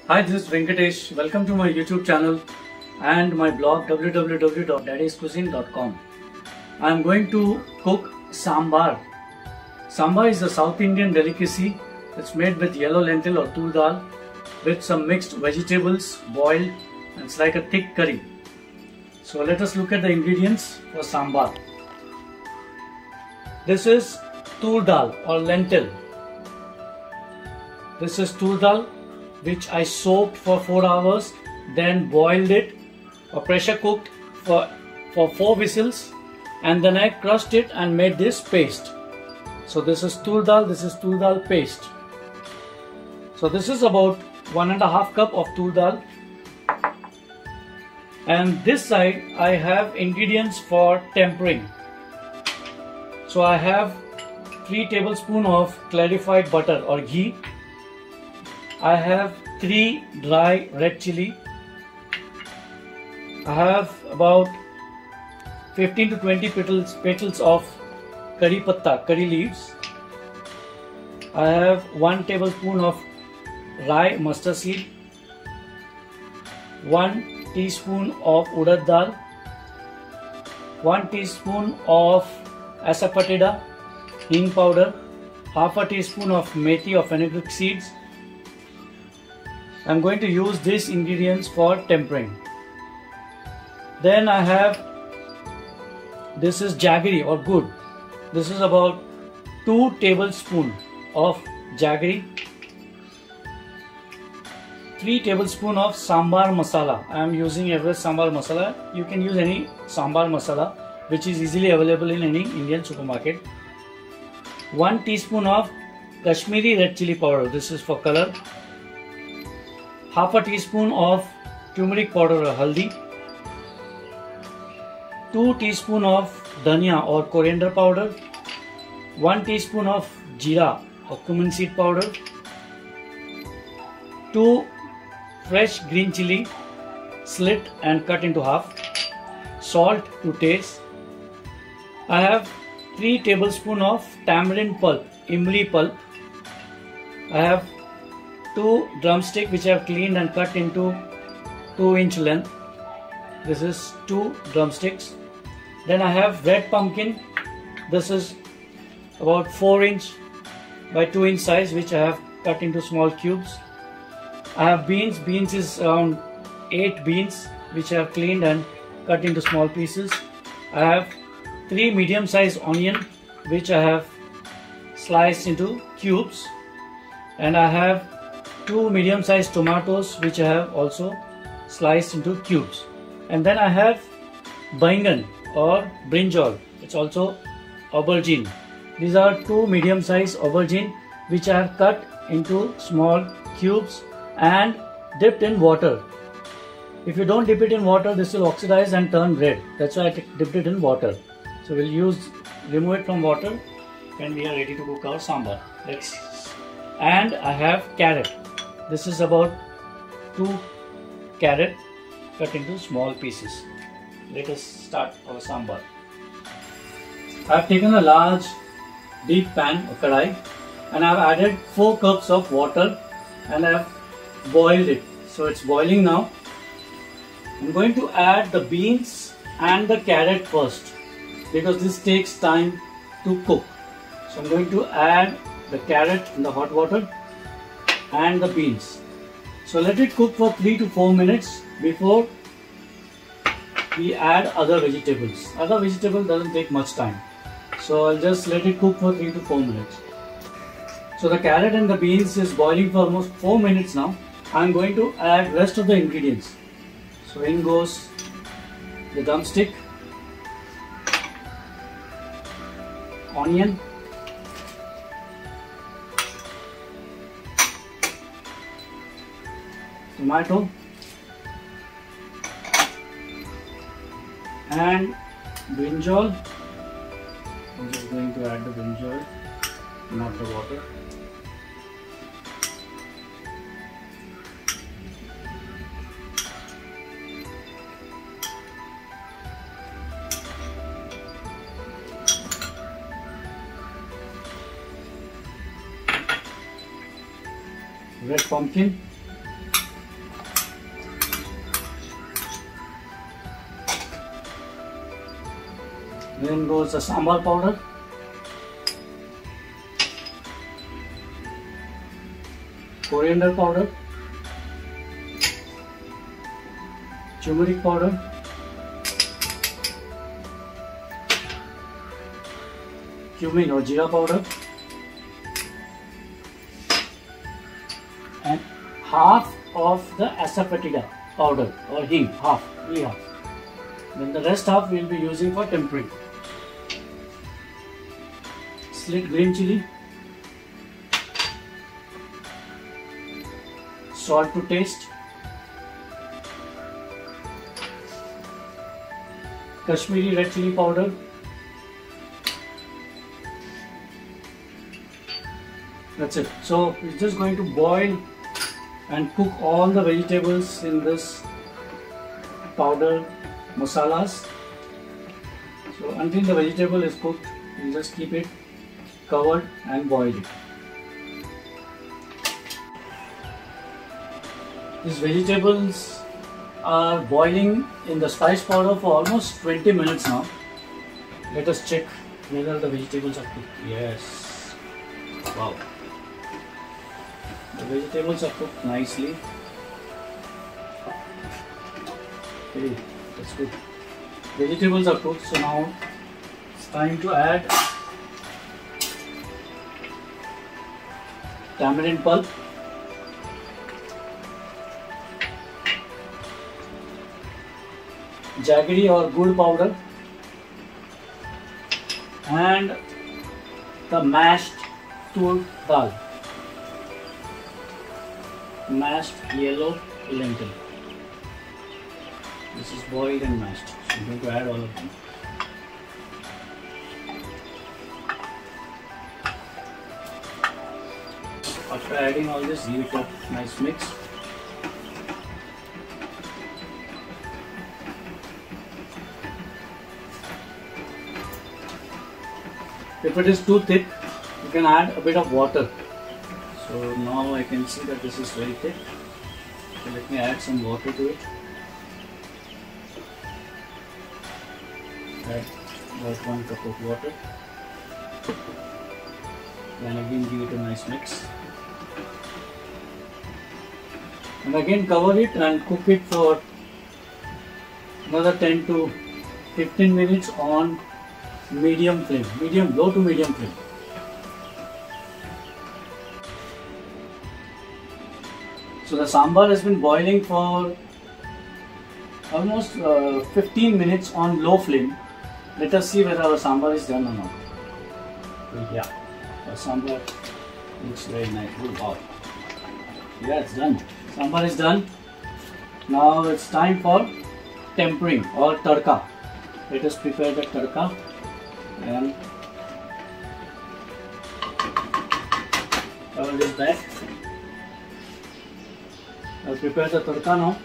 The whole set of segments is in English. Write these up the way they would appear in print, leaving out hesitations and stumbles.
Hi, this is Venkatesh. Welcome to my YouTube channel and my blog www.daddyscuisine.com. I am going to cook sambar. Sambar is a South Indian delicacy. It's made with yellow lentil or tur dal with some mixed vegetables boiled, and it's like a thick curry. So let us look at the ingredients for sambar. This is tur dal or lentil. This is tur dal which I soaked for 4 hours, then boiled it or pressure cooked for 4 whistles, and then I crushed it and made this paste. So this is tur dal, this is tur dal paste. So this is about 1.5 cup of tur dal. And this side I have ingredients for tempering. So I have 3 tablespoons of clarified butter or ghee. I have 3 dry red chili. I have about 15 to 20 petals of curry patta, curry leaves. I have 1 tablespoon of rye mustard seed, 1 teaspoon of urad dal, 1 teaspoon of asafoetida, hing powder, half a teaspoon of methi or fenugreek seeds. I am going to use these ingredients for tempering. Then I have, this is jaggery or gur. This is about 2 tablespoons of jaggery, 3 tablespoons of sambar masala. I am using Everest sambar masala. You can use any sambar masala which is easily available in any Indian supermarket. 1 teaspoon of Kashmiri red chili powder. This is for color. Half a teaspoon of turmeric powder or haldi, 2 teaspoons of dhania or coriander powder, 1 teaspoon of jeera or cumin seed powder, 2 fresh green chili slit and cut into half, salt to taste. I have 3 tablespoons of tamarind pulp, imli pulp. I have 2 drumsticks which I have cleaned and cut into 2-inch length. This is 2 drumsticks. Then I have red pumpkin. This is about 4-inch by 2-inch size which I have cut into small cubes. I have beans. Beans is around 8 beans which I have cleaned and cut into small pieces. I have 3 medium-sized onion which I have sliced into cubes, and I have 2 medium-sized tomatoes which I have also sliced into cubes. And then I have baingan or brinjal. It's also aubergine. These are 2 medium-sized aubergine which I have cut into small cubes and dipped in water. If you don't dip it in water, this will oxidize and turn red. That's why I dipped it in water. So we'll remove it from water and we are ready to cook our sambar. And I have carrot. This is about 2 carrot cut into small pieces. Let us start our sambar. I have taken a large deep pan or kadai and I have added 4 cups of water and I have boiled it. So it's boiling now. I'm going to add the beans and the carrot first because this takes time to cook. So I'm going to add the carrot in the hot water and the beans. So let it cook for 3 to 4 minutes before we add other vegetables. Other vegetable doesn't take much time. So I'll just let it cook for 3 to 4 minutes. So the carrot and the beans is boiling for almost 4 minutes now. I'm going to add rest of the ingredients. So in goes the drumstick, onion, tomato, and brinjal. I'm just going to add the brinjal, not the water. Red pumpkin, Then goes the sambar powder, coriander powder, turmeric powder, cumin or jeera powder, and half of the asafoetida powder or hing, only half. Then the rest half we will be using for tempering. Slit green chili, salt to taste, Kashmiri red chili powder, that's it. So we're just going to boil and cook all the vegetables in this powder masalas. So until the vegetable is cooked, you just keep it covered and boil it. These vegetables are boiling in the spice powder for almost 20 minutes now. Let us check whether the vegetables are cooked. Yes. Wow. The vegetables are cooked nicely. Okay, that's good. Vegetables are cooked, so now it's time to add tamarind pulp, jaggery or gur powder, and the mashed tur dal, mashed yellow lentil. This is boiled and mashed. So I'm going to add all of them. After adding all this, give it a nice mix. If it is too thick, you can add a bit of water. So now I can see that this is very thick. So let me add some water to it. Add about 1 cup of water. Then again give it a nice mix. And again cover it and cook it for another 10 to 15 minutes on medium flame, low to medium flame. So the sambar has been boiling for almost 15 minutes on low flame. Let us see whether our sambar is done or not. Yeah, our sambar looks very nice. Oh, wow. Yeah, it's done. Sambar is done. Now it's time for tempering or tadka. Let us prepare the tadka. And cover this back. I'll prepare the tadka now.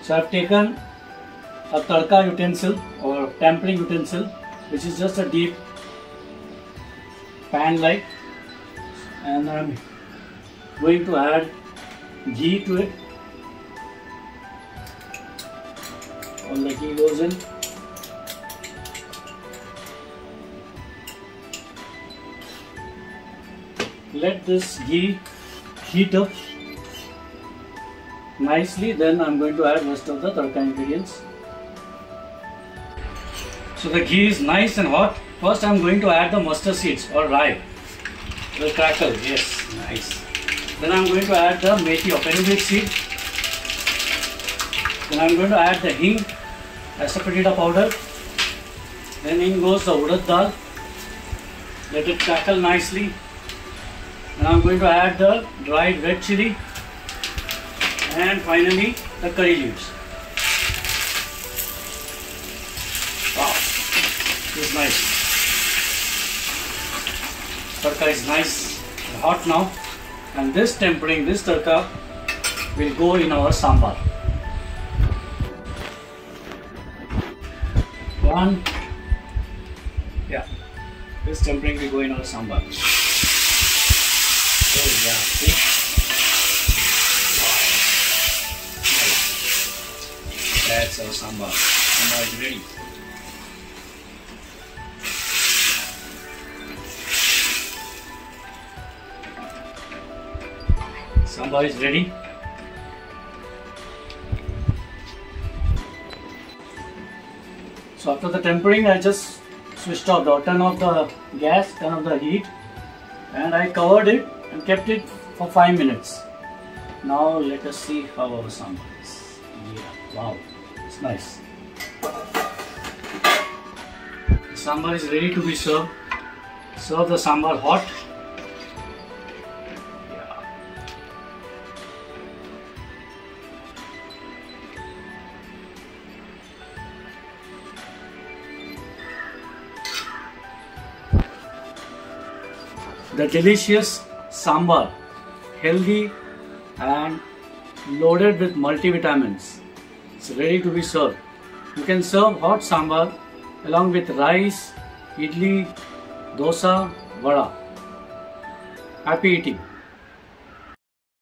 So I've taken a tadka utensil or tempering utensil, which is just a deep pan like, and I'm going to add ghee to it. All the ghee goes in. Let this ghee heat up nicely, then I'm going to add rest of the tadka ingredients. So the ghee is nice and hot. First I'm going to add the mustard seeds or rye. It will crackle, yes, nice. Then I'm going to add the methi or fenugreek seed. Then I'm going to add the hing, asafoetida powder. Then in goes the urad dal. Let it crackle nicely. And I'm going to add the dried red chili. And finally the curry leaves. Wow, this is nice. Tadka is nice and hot now, and this tempering, this tadka will go in our sambar. One, yeah, this tempering will go in our sambar. Oh yeah, see? Wow. Nice. That's our sambar. Sambar is ready. Sambar is ready. So after the tempering, I just switched off turn off the gas, turn off the heat, and I covered it and kept it for 5 minutes. Now let us see how our sambar is. Yeah, wow, it's nice. The sambar is ready to be served. Serve the sambar hot. The delicious sambar, healthy and loaded with multivitamins. It's ready to be served. You can serve hot sambar along with rice, idli, dosa, vada. Happy eating.